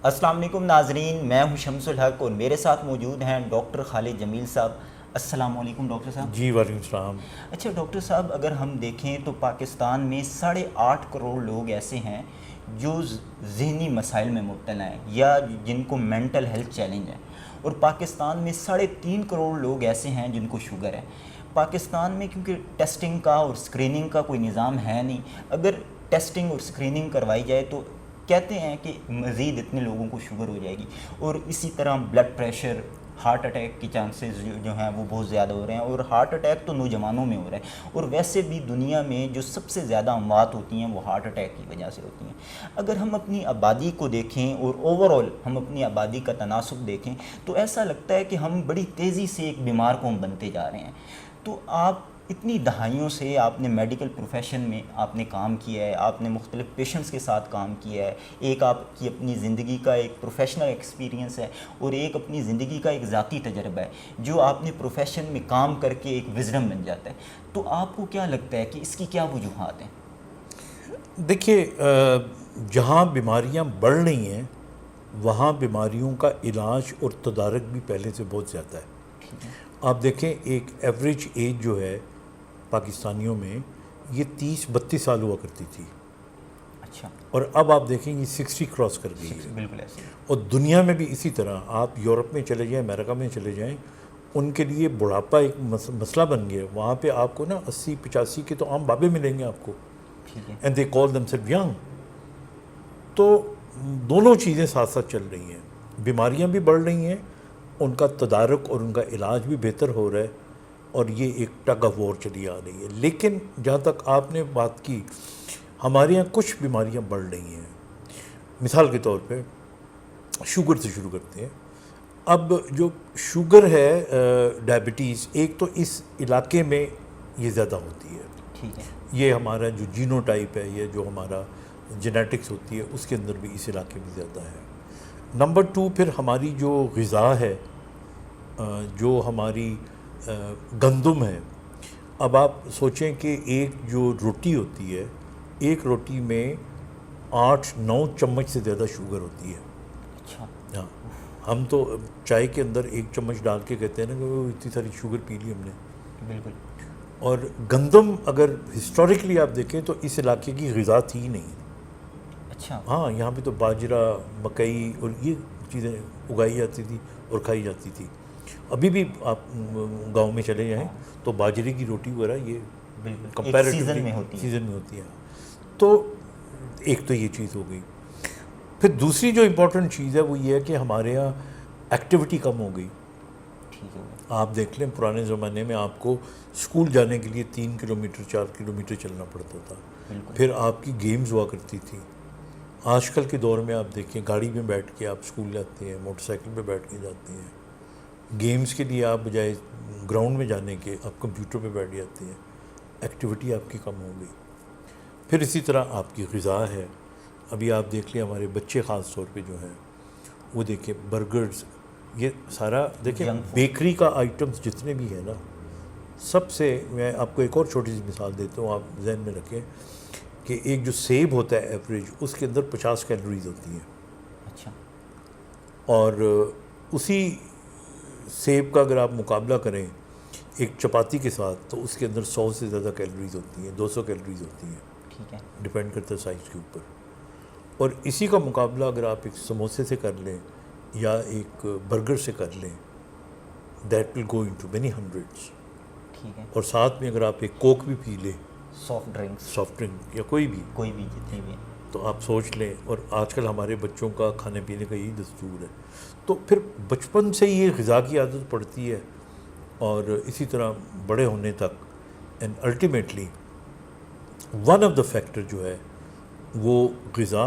السلام علیکم ناظرین، میں ہوں شمس الحق اور میرے ساتھ موجود ہیں ڈاکٹر خالد جمیل صاحب۔ السلام علیکم ڈاکٹر صاحب۔ جی وعلیکم السلام۔ اچھا ڈاکٹر صاحب، اگر ہم دیکھیں تو پاکستان میں 8.5 کروڑ لوگ ایسے ہیں جو ذہنی مسائل میں مبتلا ہیں یا جن کو مینٹل ہیلتھ چیلنج ہے، اور پاکستان میں 3.5 کروڑ لوگ ایسے ہیں جن کو شوگر ہے۔ پاکستان میں کیونکہ ٹیسٹنگ کا اور اسکریننگ کا کوئی نظام ہے نہیں، اگر ٹیسٹنگ اور اسکریننگ کروائی جائے تو کہتے ہیں کہ مزید اتنے لوگوں کو شوگر ہو جائے گی، اور اسی طرح بلڈ پریشر، ہارٹ اٹیک کی چانسز جو ہیں وہ بہت زیادہ ہو رہے ہیں، اور ہارٹ اٹیک تو نوجوانوں میں ہو رہا ہے، اور ویسے بھی دنیا میں جو سب سے زیادہ اموات ہوتی ہیں وہ ہارٹ اٹیک کی وجہ سے ہوتی ہیں۔ اگر ہم اپنی آبادی کو دیکھیں اور اوورآل ہم اپنی آبادی کا تناسب دیکھیں تو ایسا لگتا ہے کہ ہم بڑی تیزی سے ایک بیمار قوم بنتے جا رہے ہیں۔ تو آپ اتنی دہائیوں سے آپ نے میڈیکل پروفیشن میں آپ نے کام کیا ہے، آپ نے مختلف پیشنٹس کے ساتھ کام کیا ہے، ایک آپ کی اپنی زندگی کا ایک پروفیشنل ایکسپیرینس ہے اور ایک اپنی زندگی کا ایک ذاتی تجربہ ہے جو آپ نے پروفیشن میں کام کر کے ایک وزڈم بن جاتا ہے۔ تو آپ کو کیا لگتا ہے کہ اس کی کیا وجوہات ہیں؟ دیکھیے، جہاں بیماریاں بڑھ رہی ہیں وہاں بیماریوں کا علاج اور تدارک بھی پہلے سے بہت زیادہ ہے۔ آپ دیکھیں ایک ایوریج ایج جو ہے پاکستانیوں میں یہ 30-32 سال ہوا کرتی تھی، اچھا، اور اب آپ دیکھیں یہ 60 کراس کر گئی ہے۔ بالکل ایسے ہی۔ اور دنیا میں بھی اسی طرح، آپ یورپ میں چلے جائیں، امریکہ میں چلے جائیں، ان کے لیے بڑھاپا ایک مسئلہ بن گیا ہے۔ وہاں پہ آپ کو نا 80-85 کے تو عام بابے ملیں گے آپ کو، ٹھیک ہے، and they call them self young. تو دونوں چیزیں ساتھ ساتھ چل رہی ہیں، بیماریاں بھی بڑھ رہی ہیں، ان کا تدارک اور ان کا علاج بھی بہتر ہو رہا ہے، اور یہ ایک ٹگ آف وار چلی آ رہی ہے۔ لیکن جہاں تک آپ نے بات کی، ہمارے یہاں کچھ بیماریاں بڑھ رہی ہیں۔ مثال کے طور پہ شوگر سے شروع کرتے ہیں۔ اب جو شوگر ہے، ڈائبٹیز، ایک تو اس علاقے میں یہ زیادہ ہوتی ہے، ٹھیک ہے، یہ ہمارا جو جینو ٹائپ ہے، یہ جو ہمارا جینیٹکس ہوتی ہے اس کے اندر بھی اس علاقے میں زیادہ ہے۔ نمبر 2، پھر ہماری جو غذا ہے، جو ہماری گندم ہے۔ اب آپ سوچیں کہ ایک جو روٹی ہوتی ہے، ایک روٹی میں 8-9 چمچ سے زیادہ شوگر ہوتی ہے۔ اچھا، ہاں، ہم تو چائے کے اندر 1 چمچ ڈال کے کہتے ہیں نا کہ وہ اتنی ساری شوگر پی لی ہم نے۔ بالکل، اور گندم اگر ہسٹوریکلی آپ دیکھیں تو اس علاقے کی غذا تھی نہیں۔ اچھا، ہاں، یہاں پہ تو باجرہ، مکئی اور یہ چیزیں اگائی جاتی تھی اور کھائی جاتی تھی۔ ابھی بھی آپ گاؤں میں چلے جائیں تو باجرے کی روٹی وغیرہ یہ بالکل ایک کمپیریٹیولی سیزن میں ہوتی ہے۔ سیزن میں ہوتی ہے۔ تو ایک تو یہ چیز ہو گئی۔ پھر دوسری جو امپورٹنٹ چیز ہے وہ یہ ہے کہ ہمارے یہاں ایکٹیویٹی کم ہو گئی۔ ٹھیک ہے، آپ دیکھ لیں پرانے زمانے میں آپ کو اسکول جانے کے لیے 3 کلومیٹر 4 کلومیٹر چلنا پڑتا تھا، بالکل، پھر آپ کی گیمز ہوا کرتی تھی۔ آج کل کے دور میں آپ دیکھیں گاڑی میں بیٹھ کے آپ اسکول جاتے ہیں، موٹر سائیکل پہ بیٹھ کے جاتے ہیں۔ گیمز کے لیے آپ بجائے گراؤنڈ میں جانے کے آپ کمپیوٹر پہ بیٹھ جاتے ہیں۔ ایکٹیویٹی آپ کی کم ہو گئی۔ پھر اسی طرح آپ کی غذا ہے۔ ابھی آپ دیکھ لیں ہمارے بچے خاص طور پہ جو ہیں وہ دیکھیں برگرز، یہ سارا دیکھیں جنک فوڈ۔ بیکری کا آئٹمس جتنے بھی ہیں نا، سب سے میں آپ کو ایک اور چھوٹی سی مثال دیتا ہوں، آپ ذہن میں رکھیں کہ ایک جو سیب ہوتا ہے ایوریج، اس کے اندر 50 کیلوریز ہوتی ہیں، اچھا، اور اسی سیب کا اگر آپ مقابلہ کریں ایک چپاتی کے ساتھ تو اس کے اندر 100 سے زیادہ کیلوریز ہوتی ہیں، 200 کیلوریز ہوتی ہیں، ٹھیک ہے، ڈپینڈ کرتا ہے سائز کے اوپر۔ اور اسی کا مقابلہ اگر آپ ایک سموسے سے کر لیں یا ایک برگر سے کر لیں، that will go into many hundreds. ٹھیک ہے، اور ساتھ میں اگر آپ ایک کوک بھی پی لیں، سافٹ ڈرنکس، سافٹ ڈرنک یا کوئی بھی، کوئی بھی جتنی بھی ہیں، تو آپ سوچ لیں۔ اور آج کل ہمارے بچوں کا کھانے پینے کا یہی دستور ہے۔ تو پھر بچپن سے یہ غذا کی عادت پڑتی ہے اور اسی طرح بڑے ہونے تک، and ultimately one of the factor جو ہے وہ غذا،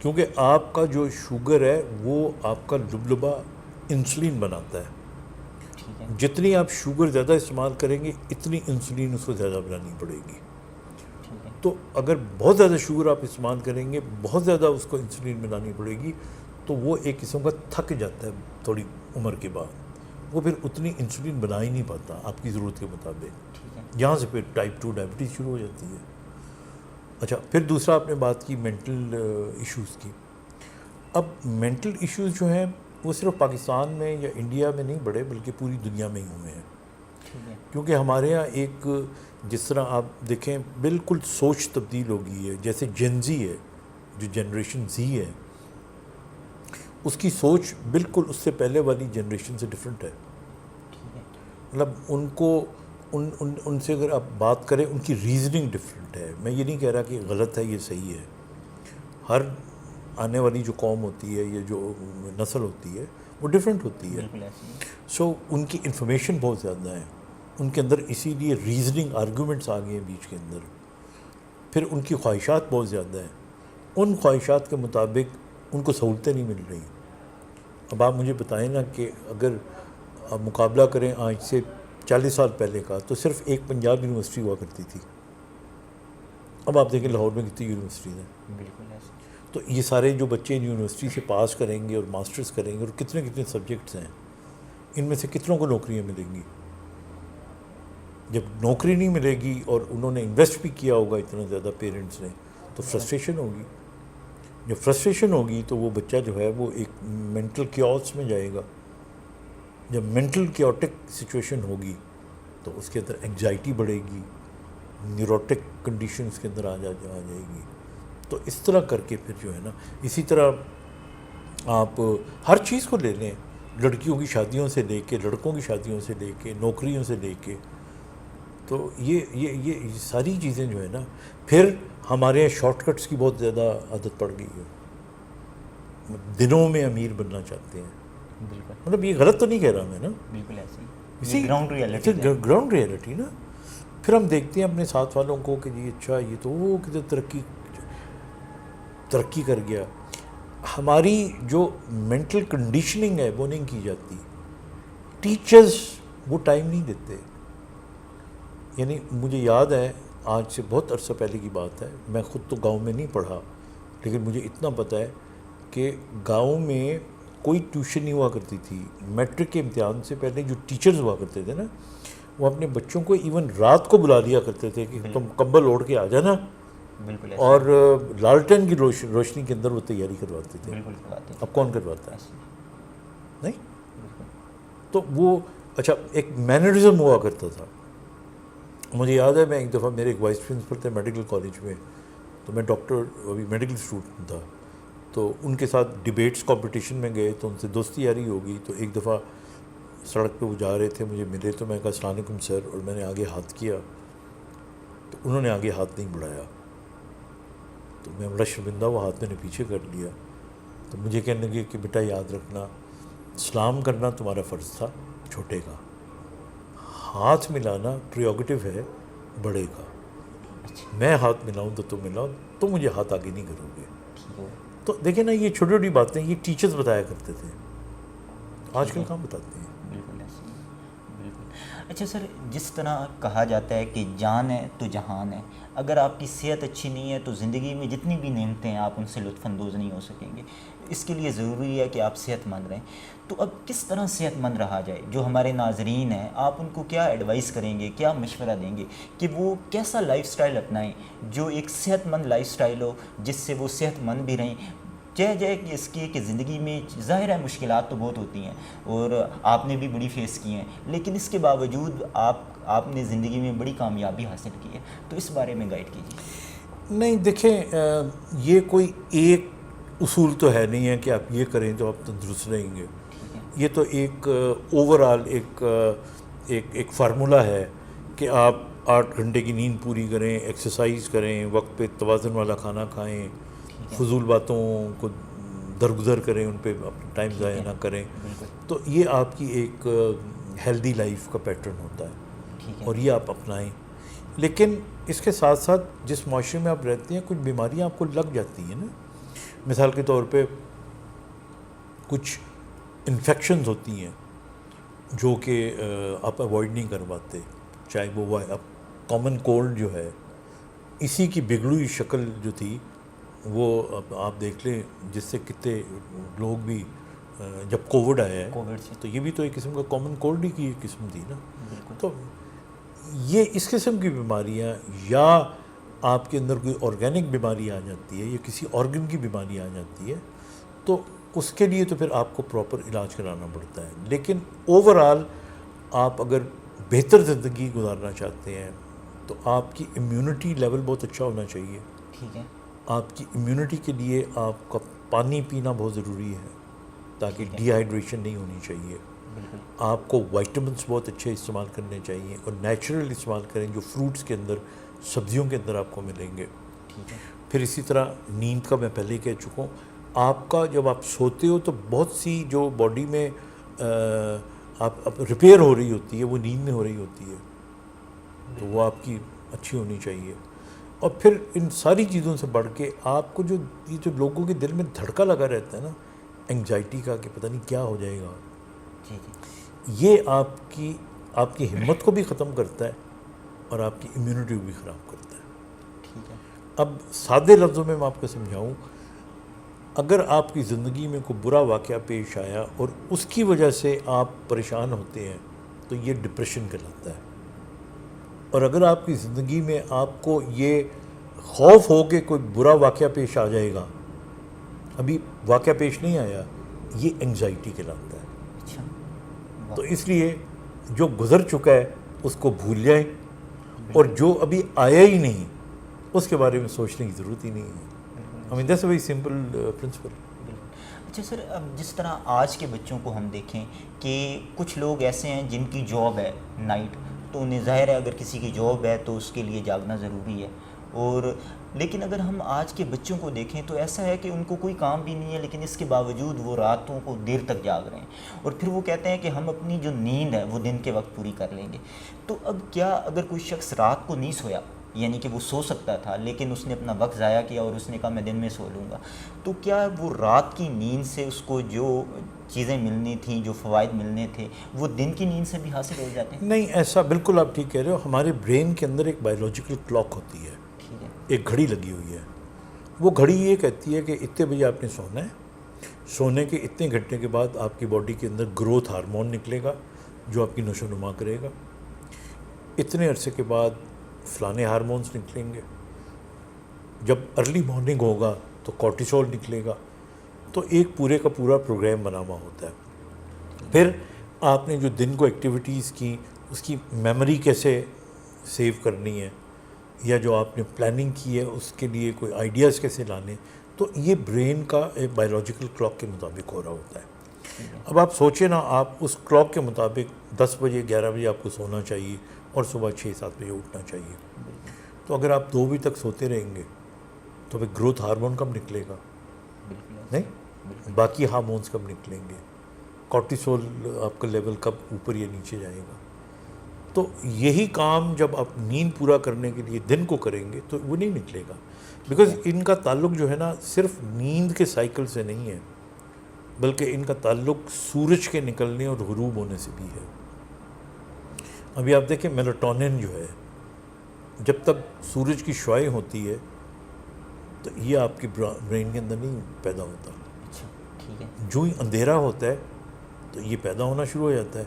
کیونکہ آپ کا جو شوگر ہے وہ آپ کا لبلبا انسولین بناتا ہے۔ ٹھیک ہے، جتنی آپ شوگر زیادہ استعمال کریں گے اتنی انسولین اس کو زیادہ بنانی پڑے گی۔ ٹھیک ہے، تو اگر بہت زیادہ شوگر آپ استعمال کریں گے، بہت زیادہ اس کو انسولین بنانی پڑے گی، تو وہ ایک قسم کا تھک جاتا ہے تھوڑی عمر کے بعد، وہ پھر اتنی انسولین بنا ہی نہیں پاتا آپ کی ضرورت کے مطابق۔ ٹھیک ہے، یہاں سے پھر ٹائپ 2 ڈائبٹیز شروع ہو جاتی ہے۔ اچھا، پھر دوسرا آپ نے بات کی مینٹل ایشوز کی۔ اب مینٹل ایشوز جو ہیں وہ صرف پاکستان میں یا انڈیا میں نہیں بڑھے بلکہ پوری دنیا میں ہی ہوئے ہیں. کیونکہ ہمارے یہاں ایک جس طرح آپ دیکھیں بالکل سوچ تبدیل ہو گئی ہے. جیسے جین زی ہے, جو جنریشن زی ہے, اس کی سوچ بالکل اس سے پہلے والی جنریشن سے ڈفرینٹ ہے. مطلب ان کو ان سے اگر آپ بات کریں ان کی ریزننگ ڈفرینٹ ہے. میں یہ نہیں کہہ رہا کہ غلط ہے, یہ صحیح ہے. ہر آنے والی جو قوم ہوتی ہے یا جو نسل ہوتی ہے وہ ڈفرینٹ ہوتی ہے. سو ان کی انفارمیشن بہت زیادہ ہے ان کے اندر, اسی لیے ریزننگ آرگومنٹس آ گئے ہیں بیچ کے اندر. پھر ان کی خواہشات بہت زیادہ ہیں, ان خواہشات کے مطابق ان کو سہولتیں نہیں مل رہی. اب آپ مجھے بتائیں نا کہ اگر آپ مقابلہ کریں آج سے 40 سال پہلے کا, تو صرف ایک پنجاب یونیورسٹی ہوا کرتی تھی. اب آپ دیکھیں لاہور میں کتنی یونیورسٹیز ہیں. بالکل ایسے. تو یہ سارے جو بچے یونیورسٹی سے پاس کریں گے اور ماسٹرز کریں گے, اور کتنے کتنے سبجیکٹس ہیں, ان میں سے کتنوں کو نوکریاں ملیں گی؟ جب نوکری نہیں ملے گی اور انہوں نے انویسٹ بھی کیا ہوگا اتنا زیادہ پیرنٹس نے, تو فرسٹریشن ہوگی. جب فرسٹریشن ہوگی تو وہ بچہ جو ہے وہ ایک مینٹل کیوس میں جائے گا. جب مینٹل کیوٹک سچویشن ہوگی تو اس کے اندر انگزائٹی بڑھے گی, نیوروٹک کنڈیشن اس کے اندر آ جائے گی. تو اس طرح کر کے پھر جو ہے نا, اسی طرح آپ ہر چیز کو لے لیں, لڑکیوں کی شادیوں سے لے کے, لڑکوں کی شادیوں سے لے کے, نوکریوں سے لے کے, تو یہ ساری چیزیں جو ہے نا, پھر ہمارے یہاں شارٹ کٹس کی بہت زیادہ عادت پڑ گئی ہے. دنوں میں امیر بننا چاہتے ہیں. بالکل. مطلب یہ غلط تو نہیں کہہ رہا میں نا, بالکل ایسے اسی گراؤنڈ ریئلٹی گراؤنڈ ریئلٹی نا. پھر ہم دیکھتے ہیں اپنے ساتھ والوں کو کہ جی اچھا یہ تو وہ کتنے ترقی کر گیا. ہماری جو مینٹل کنڈیشننگ ہے وہ نہیں کی جاتی. ٹیچرز وہ ٹائم نہیں دیتے. یعنی مجھے یاد ہے آج سے بہت عرصہ پہلے کی بات ہے, میں خود تو گاؤں میں نہیں پڑھا, لیکن مجھے اتنا پتہ ہے کہ گاؤں میں کوئی ٹیوشن نہیں ہوا کرتی تھی. میٹرک کے امتحان سے پہلے جو ٹیچرز ہوا کرتے تھے نا, وہ اپنے بچوں کو ایون رات کو بلا لیا کرتے تھے کہ تم کمبل اوڑھ کے آ جانا, بالکل, اور لالٹین کی روشنی کے اندر وہ تیاری کرواتے تھے. بالکل کرواتے. اب کون کرواتا ہے؟ نہیں. تو وہ اچھا ایک مینرزم ہوا کرتا تھا. مجھے یاد ہے میں ایک دفعہ, میرے ایک وائس پرنسپل تھے میڈیکل کالج میں, تو میں ڈاکٹر ابھی میڈیکل اسٹوڈنٹ تھا, تو ان کے ساتھ ڈبیٹس کمپٹیشن میں گئے, تو ان سے دوستی یاری ہو گئی. تو ایک دفعہ سڑک پہ وہ جا رہے تھے, مجھے ملے, تو میں کہا السلام علیکم سر, اور میں نے آگے ہاتھ کیا, تو انہوں نے آگے ہاتھ نہیں بڑھایا. تو میں بڑا شرمندہ, وہ ہاتھ میں نے پیچھے کر لیا. تو مجھے کہنے لگے کہ بیٹا یاد رکھنا, سلام کرنا تمہارا فرض تھا چھوٹے کا, ہاتھ ملانا پریوگیٹو ہے بڑے کا. میں ہاتھ ملاؤں تو تم ملاؤ, تو مجھے ہاتھ آگے نہیں کرو گے. تو دیکھیں نا, یہ چھوٹی چھوٹی باتیں یہ ٹیچرز بتایا کرتے تھے, آج کل کہاں بتاتے ہیں. بالکل ایسے. بالکل. اچھا سر, جس طرح کہا جاتا ہے کہ جان ہے تو جہان ہے, اگر آپ کی صحت اچھی نہیں ہے تو زندگی میں جتنی بھی نعمتیں ہیں آپ ان سے لطف اندوز نہیں ہو سکیں گے. اس کے لیے ضروری ہے کہ آپ صحت مند رہیں. تو اب کس طرح صحت مند رہا جائے؟ جو ہمارے ناظرین ہیں, آپ ان کو کیا ایڈوائس کریں گے, کیا مشورہ دیں گے کہ وہ کیسا لائف سٹائل اپنائیں جو ایک صحت مند لائف سٹائل ہو, جس سے وہ صحت مند بھی رہیں؟ جائے کہ اس کی کہ زندگی میں ظاہر ہے مشکلات تو بہت ہوتی ہیں, اور آپ نے بھی بڑی فیس کی ہیں, لیکن اس کے باوجود آپ نے زندگی میں بڑی کامیابی حاصل کی ہے. تو اس بارے میں گائیڈ کیجیے. نہیں دیکھیں, یہ کوئی ایک اصول تو ہے نہیں ہے کہ آپ یہ کریں تو آپ تندرست رہیں گے. یہ تو ایک اوور آل ایک فارمولہ ہے کہ آپ 8 گھنٹے کی نیند پوری کریں, ایکسرسائز کریں, وقت پہ توازن والا کھانا کھائیں, فضول باتوں کو درگزر کریں, ان پہ اپنا ٹائم ضائع نہ کریں. تو یہ آپ کی ایک ہیلدی لائف کا پیٹرن ہوتا ہے, اور یہ آپ اپنائیں. لیکن اس کے ساتھ ساتھ جس معاشرے میں آپ رہتے ہیں, کچھ بیماریاں آپ کو لگ جاتی ہیں نا. مثال کے طور پہ کچھ انفیکشنز ہوتی ہیں جو کہ آپ اوائڈ نہیں کر پاتے, چاہے وہ کامن کولڈ جو ہے, اسی کی بگڑی ہوئی شکل جو تھی وہ آپ دیکھ لیں, جس سے کتنے لوگ بھی جب کووڈ آیا ہے تو یہ بھی تو ایک قسم کا کامن کولڈ ہی کی ایک قسم تھی نا. تو یہ اس قسم کی بیماریاں, یا آپ کے اندر کوئی آرگینک بیماری آ جاتی ہے یا کسی آرگن کی بیماری آ جاتی ہے, تو اس کے لیے تو پھر آپ کو پراپر علاج کرانا پڑتا ہے. لیکن اوور آل آپ اگر بہتر زندگی گزارنا چاہتے ہیں تو آپ کی امیونٹی لیول بہت اچھا ہونا چاہیے. ٹھیک ہے. آپ کی امیونٹی کے لیے آپ کا پانی پینا بہت ضروری ہے تاکہ ڈی ہائیڈریشن نہیں ہونی چاہیے. آپ کو وائٹامنس بہت اچھے استعمال کرنے چاہیے اور نیچرل استعمال کریں جو فروٹس کے اندر سبزیوں کے اندر آپ کو ملیں گے. ٹھیک ہے. پھر اسی طرح نیند کا میں پہلے ہی کہہ چکا ہوں. آپ کا جب آپ سوتے ہو تو بہت سی جو باڈی میں آپ ریپیئر ہو رہی ہوتی ہے وہ نیند میں ہو رہی ہوتی ہے, تو وہ آپ کی اچھی ہونی چاہیے. اور پھر ان ساری چیزوں سے بڑھ کے آپ کو جو یہ جو لوگوں کے دل میں دھڑکا لگا رہتا ہے نا انگزائٹی کا کہ پتہ نہیں کیا ہو جائے گا, یہ آپ کی ہمت کو بھی ختم کرتا ہے اور آپ کی امیونٹی کو بھی خراب کرتا ہے. ٹھیک ہے. اب سادے لفظوں میں آپ کو سمجھاؤں, اگر آپ کی زندگی میں کوئی برا واقعہ پیش آیا اور اس کی وجہ سے آپ پریشان ہوتے ہیں تو یہ ڈپریشن کہلاتا ہے. اور اگر آپ کی زندگی میں آپ کو یہ خوف ہو کہ کوئی برا واقعہ پیش آ جائے گا, ابھی واقعہ پیش نہیں آیا, یہ انگزائٹی کہلاتا ہے. اچھا. تو اس لیے جو گزر چکا ہے اس کو بھول جائیں اور جو ابھی آیا ہی نہیں اس کے بارے میں سوچنے کی ضرورت ہی نہیں ہے. I mean that's a very simple principle. اچھا سر, اب جس طرح آج کے بچوں کو ہم دیکھیں کہ کچھ لوگ ایسے ہیں جن کی جاب ہے نائٹ, تو انہیں ظاہر ہے اگر کسی کی جاب ہے تو اس کے لیے جاگنا ضروری ہے. اور لیکن اگر ہم آج کے بچوں کو دیکھیں تو ایسا ہے کہ ان کو کوئی کام بھی نہیں ہے لیکن اس کے باوجود وہ راتوں کو دیر تک جاگ رہے ہیں, اور پھر وہ کہتے ہیں کہ ہم اپنی جو نیند ہے وہ دن کے وقت پوری کر لیں گے. تو اب کیا اگر کوئی شخص رات کو نہیں سویا, یعنی کہ وہ سو سکتا تھا لیکن اس نے اپنا وقت ضائع کیا اور اس نے کہا میں دن میں سو لوں گا, تو کیا وہ رات کی نیند سے اس کو جو چیزیں ملنی تھیں, جو فوائد ملنے تھے, وہ دن کی نیند سے بھی حاصل ہو جاتے ہیں؟ نہیں, ایسا بالکل آپ ٹھیک کہہ رہے ہو. ہمارے برین کے اندر ایک بایولوجیکل کلاک ہوتی ہے, ایک گھڑی لگی ہوئی ہے. وہ گھڑی یہ کہتی ہے کہ اتنے بجے آپ نے سونا ہے, سونے کے اتنے گھنٹے کے بعد آپ کی باڈی کے اندر گروتھ ہارمون نکلے گا جو آپ کی نشو و نما کرے گا, اتنے عرصے کے بعد فلانے ہارمونز نکلیں گے, جب ارلی مارننگ ہوگا تو کورٹیسول نکلے گا. تو ایک پورے کا پورا پروگرام بنا ہوا ہوتا ہے. پھر آپ نے جو دن کو ایکٹیویٹیز کی اس کی میموری کیسے سیو کرنی ہے, یا جو آپ نے پلاننگ کی ہے اس کے لیے کوئی آئیڈیاز کیسے لانے, تو یہ برین کا ایک بایولوجیکل کلاک کے مطابق ہو رہا ہوتا ہے. اب آپ سوچیں نا, آپ اس کلاک کے مطابق 10 بجے 11 بجے آپ کو سونا چاہیے اور صبح 6-7 بجے اٹھنا چاہیے. تو اگر آپ 2 بجے تک سوتے رہیں گے تو پھر گروتھ ہارمون کب نکلے گا؟ نہیں, باقی ہارمونز کب نکلیں گے؟ کورٹیسول آپ کا لیول کب اوپر یا نیچے جائے گا؟ تو یہی کام جب آپ نیند پورا کرنے کے لیے دن کو کریں گے تو وہ نہیں نکلے گا, بیکاز ان کا تعلق جو ہے نا صرف نیند کے سائیکل سے نہیں ہے, بلکہ ان کا تعلق سورج کے نکلنے اور غروب ہونے سے بھی ہے. ابھی آپ دیکھیں میلاٹونن جو ہے, جب تک سورج کی شعاع ہوتی ہے تو یہ آپ کی برین کے اندر نہیں پیدا ہوتا. اچھا ٹھیک ہے. جو ہی اندھیرا ہوتا ہے تو یہ پیدا ہونا شروع ہو جاتا ہے,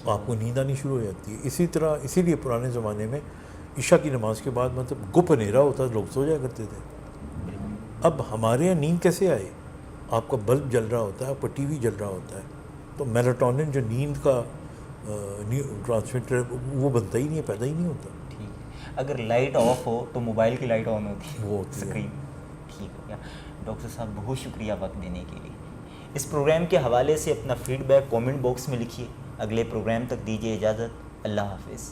آپ کو نیند آنی شروع ہو جاتی ہے. اسی طرح اسی لیے پرانے زمانے میں عشاء کی نماز کے بعد مطلب گپ اندھیرا ہوتا ہے, لوگ سو جایا کرتے تھے. اب ہمارے یہاں نیند کیسے آئے؟ آپ کا بلب جل رہا ہوتا ہے, آپ کا ٹی وی جل رہا ہوتا ہے, تو میلاٹونن جو نیند کا ٹرانسمیٹر ہے وہ بنتا ہی نہیں ہے, پیدا ہی نہیں ہوتا. اگر لائٹ آف ہو تو موبائل کی لائٹ آن ہوتی ہے, وہ ہوتی ہے. اسکرین. ٹھیک ہو گیا. ڈاکٹر صاحب بہت شکریہ وقت دینے کے لیے. اس پروگرام کے حوالے سے اپنا فیڈ بیک کامنٹ باکس میں لکھیے. اگلے پروگرام تک دیجیے اجازت. اللہ حافظ.